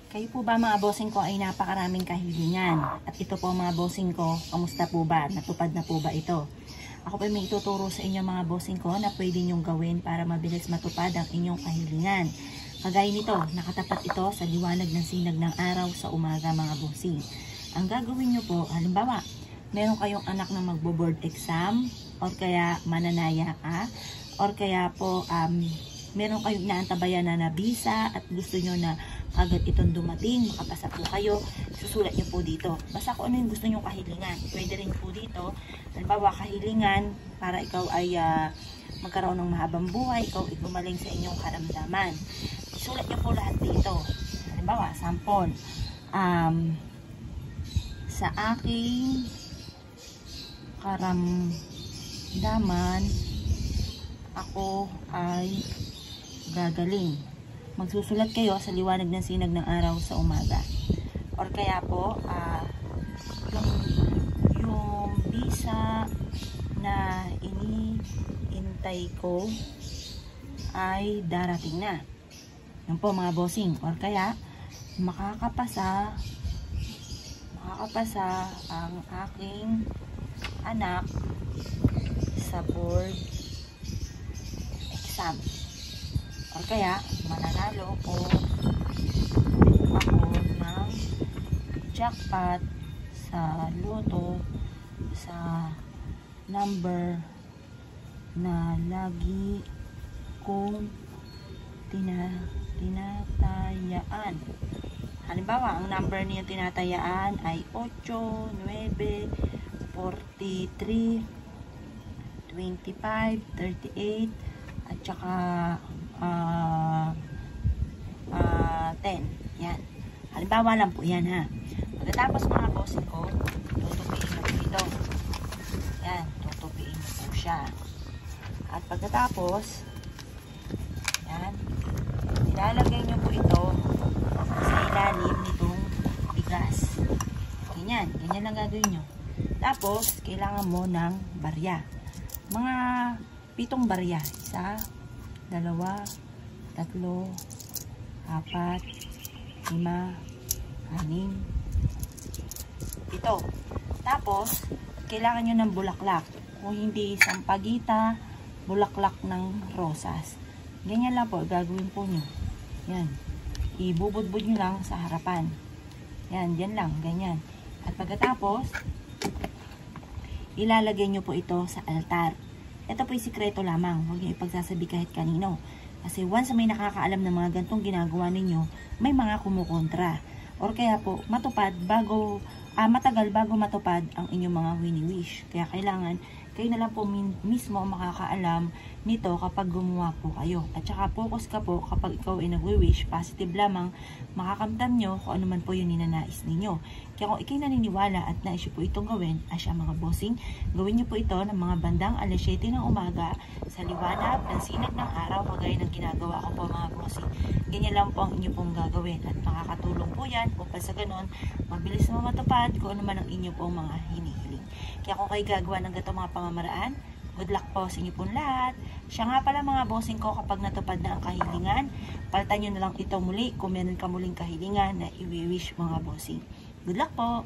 Kayo po ba mga bossing ko ay napakaraming kahilingan? At ito po mga bossing ko, kamusta po ba? Natupad na po ba ito? Ako po may ituturo sa inyo mga bossing ko na pwede nyong gawin para mabilis matupad ang inyong kahilingan. Kagaya nito, nakatapat ito sa liwanag ng sinag ng araw sa umaga mga bossing. Ang gagawin nyo po, halimbawa, meron kayong anak na magbo-board exam, or kaya mananaya ka, or kaya po meron kayong inaantabayan na visa at gusto nyo na agad itong dumating, makapasa po kayo, susulat nyo po dito. Basta kung ano yung gusto nyo kahilingan. Pwede rin po dito, halimbawa kahilingan para ikaw ay magkaroon ng mahabang buhay, ikaw ay gumaling sa inyong karamdaman. Isulat nyo po lahat dito. Halimbawa, sample, sa aking karamdaman, ako ay gagaling. Magsusulat kayo sa liwanag ng sinag ng araw sa umaga. Or kaya po, yung visa na iniintay ko ay darating na. Yan po mga bossing. Or kaya, makakapasa ang aking anak sa board exam. O kaya, mananalo po ako ng jackpot sa loto sa number na lagi kong tinatayaan. Halimbawa, ang number niyo tinatayaan ay 8, 9, 43, 25, 38, at saka 10. Yan. Halimbawa lang po yan ha. Pagkatapos mga bossing ko, tutupiin mo po ito. Yan. Tutupiin mo po siya. At pagkatapos, yan. Ilalagay nyo po ito sa ilalim nitong bigas. Ganyan. Ganyan lang gagawin nyo. Tapos, kailangan mo ng barya. Mga 7 barya. 1, 2, 3, 4, 5, 6, 7. Tapos, kailangan nyo ng bulaklak. Kung hindi sampagita, bulaklak ng rosas. Ganyan lang po, gagawin po nyo. Yan. Ibubudbud nyo lang sa harapan. Yan, yan lang, ganyan. At pagkatapos, ilalagay nyo po ito sa altar. Ito po yung sikreto lamang. Huwag nyo ipagsasabi kahit kanino. Kasi once may nakakaalam ng mga gantong ginagawa ninyo, may mga kumukontra. Or kaya po, matagal bago matupad ang inyong mga wini-wish. Kaya kailangan, kayo na lang po mismo makakaalam nito kapag gumawa po kayo. At saka focus ka po kapag ikaw ay nagwi-wish, positive lamang, makakamtam nyo kung ano man po yung ninanais ninyo. Kaya kung ikay naniniwala at nais po itong gawin, asya mga bossing, gawin nyo po ito ng mga bandang alas 7 ng umaga sa liwanag ng sinag ng araw, kagaya ng ginagawa ko po mga bossing. Ganyan lang po ang inyo pong gagawin at makakatulong po yan upang sa ganon, mabilis na matupad kung ano man ang inyo pong mga hinihiling. Kaya kung kayo gagawa ng gato mga pamamaraan, good luck po sa inyo pong lahat. Siya nga pala mga bossing ko, kapag natupad na ang kahilingan, palitan nyo na lang ito muli kung meron ka muling kahilingan na i-wish mga bossing. Good luck po!